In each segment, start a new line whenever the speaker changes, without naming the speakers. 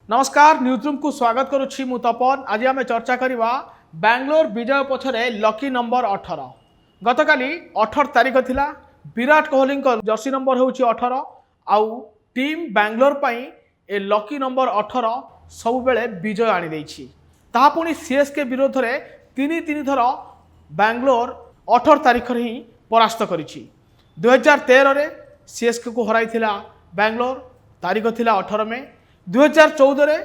नमस्कार न्यूजरूम को स्वागत करुच्ची मु तपन। आज आम चर्चा करवा बैंगलोर विजय पछरे लकी नंबर 18। गतकाली 18 तारीख थिला। विराट कोहली जर्सी नंबर होची 18 आउ टीम बैंगलोर पई ए लकी नंबर 18 सब बेले विजय आनी देछि। ताहा पुनी सीएसके विरोध रे तीन थर बैंगलोर 18 तारीख रे ही परास्त करिछि। 2013 रे सीएसके को हराई थिला बैंगलोर, तारीख थिला 18 में। 2014 रे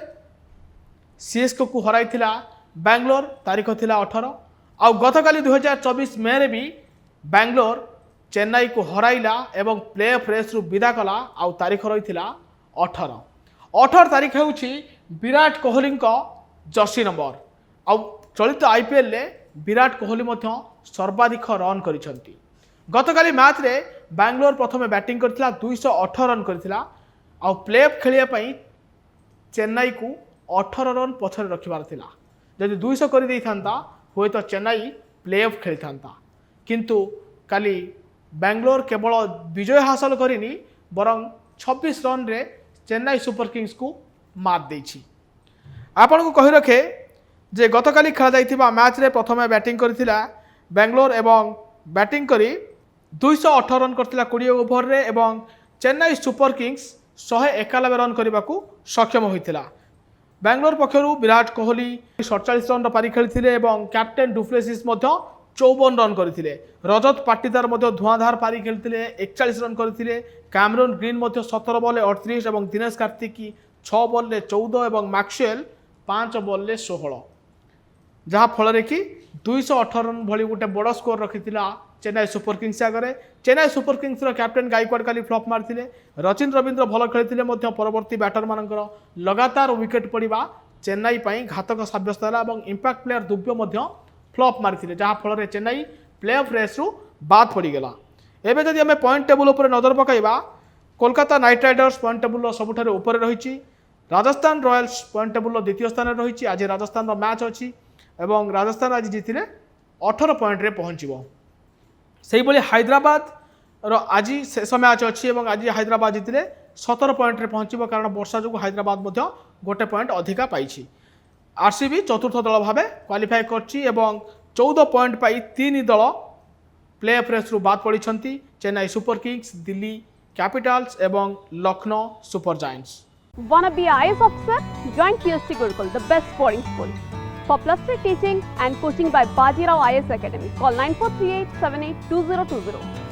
सीएसके को हराई थिला बैंगलोर, तारीख थिला 18 आउ गतकाली 2024 में रे भी बैंगलोर चेन्नई को हराइला एवं प्ले ऑफ रेस रु विदा कला आउ तारीख रही थिला 18 तारीख होउछि विराट कोहली जर्सी नंबर। आउ चलित आईपीएल रे विराट कोहली मध्य सर्वाधिक रन करिसंती। गतकाली मैच रे बैंगलोर प्रथमे बैटिंग करथिला 218 रन करथिला आउ प्ले ऑफ खेलिया पई चेन्नई को 18 रन पछरे रखिबार थिला। जदि 200 कर देई थांता होय तो चेन्नई प्ले ऑफ खेली थांता, किंतु काली बैंगलोर केवल विजय हासिल करिनी बरं 26 रन रे चेन्नई सुपर किंग्स को मात देछि। आपन को कहि रखे जे गतकाली खेला जाइथिबा मैच रे प्रथमे बैटिंग करथिला बैंगलोर एवं बैटिंग करी 218 रन करथिला 20 ओवर रे एवं चेन्नई सुपर किंग्स 191 रन करने को सक्षम होता। बैंगलोर पक्षर विराट कोहली 47 रन पारी खेली एवं कैप्टेन डुप्लेसिस 54 रन करते। रजत पाटीदार धुआंधार पारी खेलते 41 रन करते। कैमरून ग्रीन 17 बॉल 38 और दिनेश कार्तिकी 6 बॉल 14 और मैक्सवेल 5 बॉल 16, जहाँ फल कि 218 रन भली गोटे बड़ स्कोर रखी चेन्नई सुपर किंग्स आगे। Chennai Super Kings captain Gaikwad काली फ्लॉप मारते। रचिन रवींद्र भल खेलते परवर्ती बैटर मानकर लगातार विकेट पड़ा चेन्नई पर घातक सब्यस्त है। इंपैक्ट प्लेयर दुब्य फ्लॉप मारते, जहाँ फल चेन्नई प्ले ऑफ रेस रु बाद पड़गला। एवं जदि आम पॉइंट टेबुल उपर नजर पकड़ा, Kolkata Knight Riders point table सबुठ ऊपर रही। राजस्थान रॉयल्स पॉइंट टेबुल द्वितीय स्थान रही। आज राजस्थान मैच अच्छी और राजस्थान आज जीतिले 18 पॉइंट रे पहुँचब। से हैदराबाद आज शेष मैच अच्छी और आज हैदराबाद जीतिले 17 पॉइंट रे पहुँचब, कारण वर्षा जो हैदराबाद गोटे पॉइंट अधिका पाई। आरसीबी चतुर्थ दल भाव क्वालिफाई करछि और 14 पॉइंट पाई 3 दल प्ले ऑफ रेस रु बाद पड़ी। Chennai Super Kings, Delhi Capitals एवं Lucknow Super Giants.
Wanna be IAS officer? Join PST Gurukul, the best boarding school. For plus 3 teaching and coaching by Bajirao IAS Academy, call 9438 782020.